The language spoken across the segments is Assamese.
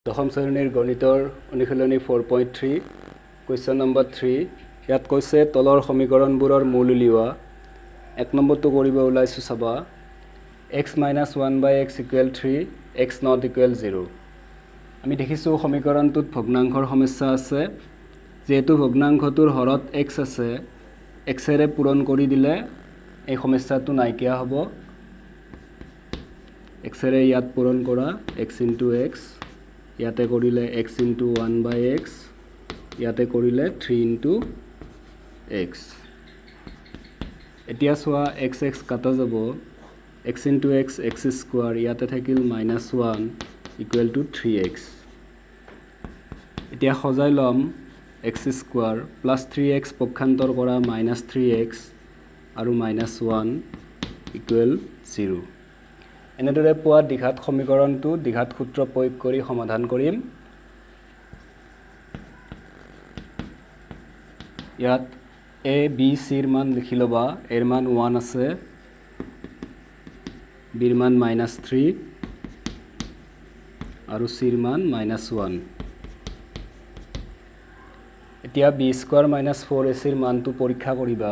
দশম শ্ৰেণীৰ গণিতৰ অনুশীলনী 4.3 কুৱেশ্যন নম্বৰ 3 ইয়াত কৈছে তলৰ সমীকৰণবোৰৰ মূল উলিওৱা এক নম্বৰটো কৰিব ওলাইছো চাবা x - 1/x = 3 x ≠ 0 আমি দেখিছো সমীকৰণটোত ভগ্নাংশৰ সমস্যা আছে যেহেতু ভগ্নাংশটোৰ হৰত x আছে x এৰে পূৰণ কৰি দিলে এই সমস্যাটো নাইকিয়া হ'ব x এৰে ইয়াত পূৰণ কৰা x * x ইয়াতে কৰিলে x * 1/x ইয়াতে কৰিলে 3 * x এতিয়া সোয়া x কাটা যাব x * x x² ইয়াতে থাকিল -1 = 3x এতিয়া সজাই লম x² + 3x পক্ষান্তৰ কৰা -3x আৰু -1 = 0 এনেদৰে পোৱা দ্বিঘাত সমীকৰণটো দ্বিঘাত সূত্ৰ প্ৰয়োগ কৰি সমাধান কৰিম ইয়াত a b c ৰ মান লিখি লবা a ৰ মান 1 আছে b ৰ মান -3 আৰু c ৰ মান -1 এতিয়া b² - 4ac ৰ মানটো পৰীক্ষা কৰিবা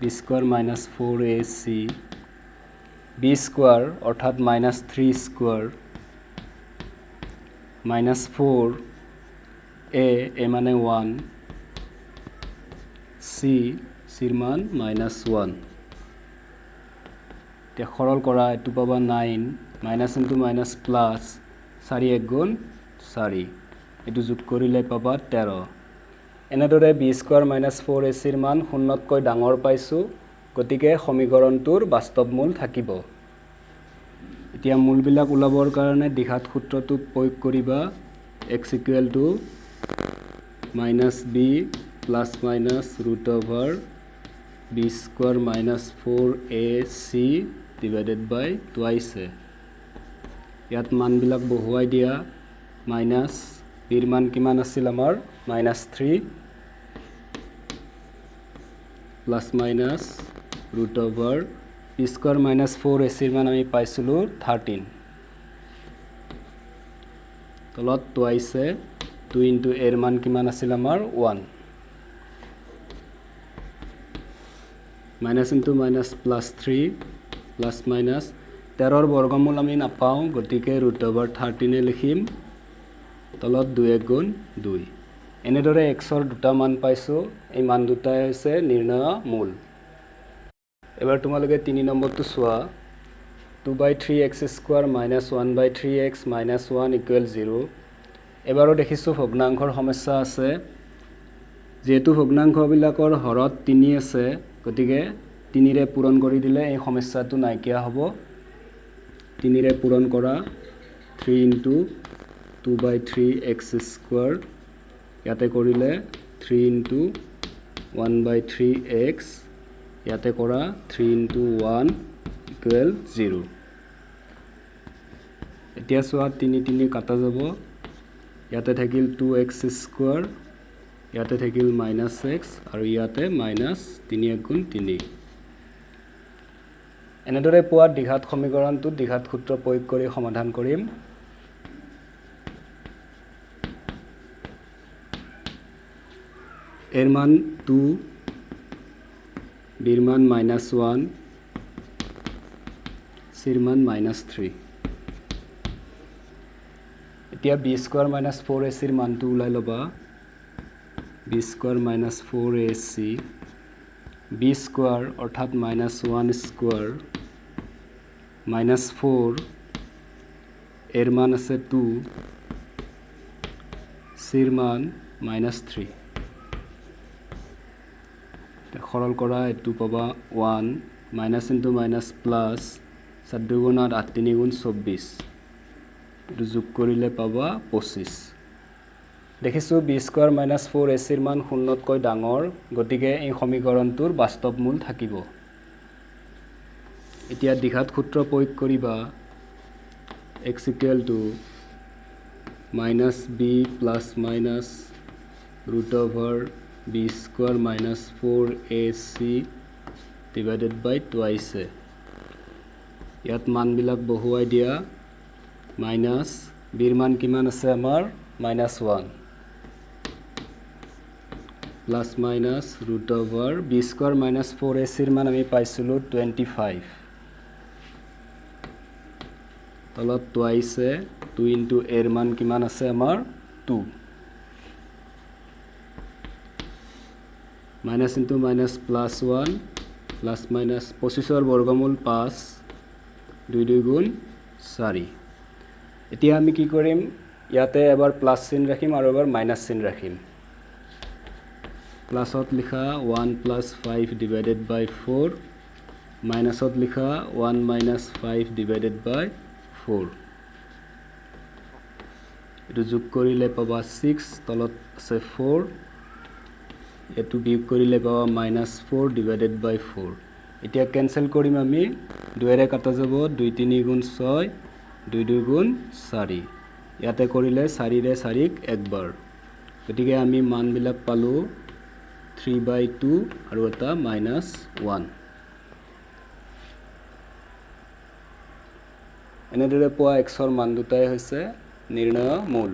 b² - 4ac b² অৰ্থাৎ -3² -4 a মানে 1 c ৰ মান -1 এতিয়া সৰল কৰা এটো পাবা 9 - প্লাস 4 * 1 = 4 এটো যোগ কৰিলে পাবা 13 এনেদৰে b² - 4ac ৰ মান শূন্যতকৈ ডাঙৰ পাইছো গতিকে সমীকৰণটোৰ বাস্তৱ মূল থাকিব এতিয়া মূলবিলাক ওলাবৰ কাৰণে দ্বিঘাত সূত্ৰটো প্ৰয়োগ কৰিবা x = -b + -√b² - 4ac / ইয়াত মানবিলাক বহুৱাই দিয়া মাইনাস b ৰ মান কিমান আছিল আমাৰ -3 ± b² - 4ac ৰ মান আমি পাইছিলো 13 তলত 2 * a ৰ মান কিমান আছিল আমাৰ 1 -(-3) ± 13 ৰ বৰ্গমূল আমি নাপাওঁ গতিকে √13 লিখিম তলত 2 * 1 = 2 এনেদৰে x ৰ দুটা মান পাইছো এই মান দুটাই হৈছে নিৰ্ণয় মূল এবাৰ তোমালোকে 3 নম্বৰটো চোৱা 2/3x² - 1/3x - 1 = 0 এবাৰো দেখিছো ভগ্নাংশৰ সমস্যা আছে যেহেতু ভগ্নাংশবিলাকৰ হৰত 3 আছে গতিকে 3 ৰে পূৰণ কৰি দিলে এই সমস্যাটো নাইকিয়া হ'ব 3 ৰে পূৰণ কৰা 3 * 2/3x² ইয়াতে কৰিলে 3 * 1/3x ইয়াতে কৰা 3 * 1 = 0 এতিয়া চোৱা 3 কাটা যাব ইয়াতে থাকিল 2x² ইয়াতে থাকিল -x আৰু ইয়াতে -3 * 3 এনেদৰে পোৱা দ্বিঘাত সমীকৰণটো দ্বিঘাত সূত্ৰ প্ৰয়োগ কৰি সমাধান কৰিম a ৰ মান 2 b ৰ মান -1 c ৰ মান -3 এতিয়া b² - 4ac ৰ মানটো ওলাই লবা b² - 4ac b² অৰ্থাৎ -1² -4 a ৰ মান আছে 2 c ৰ মান -3 সৰল কৰা এটো পাবা 1 - প্লাস 4 × 2 = 8 × 3 = 24 এটো যোগ কৰিলে পাবা 25 দেখিছো b² - 4ac ৰ মান শূন্যতকৈ ডাঙৰ গতিকে এই সমীকৰণটোৰ বাস্তৱ মূল থাকিব এতিয়া দ্বিঘাত সূত্ৰ প্ৰয়োগ কৰিবা x = -b ± √b² - 4ac / ইয়াত মানবিলাক বহুৱাই দিয়া বিৰ মান কিমান আছে আমাৰ -1 plus minus root over B square minus 4ac মান আমি পাইছিলোঁ 25 তলত টুৱাইছে 2 ইনটু এৰ মান কিমান আছে আমাৰ 2 minus into minus plus 1 plus minus 25ৰ বৰ্গমূল 5 2 2 গুণ 4 এতিয়া আমি কি কৰিম ইয়াতে এবাৰ প্লাছ চিন ৰাখিম আৰু এবাৰ মাইনাছ চিন ৰাখিম প্লাছত লিখা 1 প্লাছ 5 ডিভাইডেড বাই 4 মাইনাছত লিখা 1 মাইনাছ 5 ডিভাইডেড বাই 4 এটো যোগ কৰিলে পাবা 6 তলত আছে 4 এটো বিয়োগ কৰিলে পাবা -4 ডিভাইডেড বাই 4 এতিয়া ক্যান্সেল কৰিম আমি 2 এৰে কাটা যাব 2 3 গুণ 6 2 2 গুণ 4 ইয়াতে কৰিলে 4 ৰে 4ক একবাৰ গতিকে আমি মানবিলাক পালো 3/2 আৰু এটা -1 এনেদৰে পোৱা x ৰ মান দুটাই হৈছে নিৰ্ণয় মূল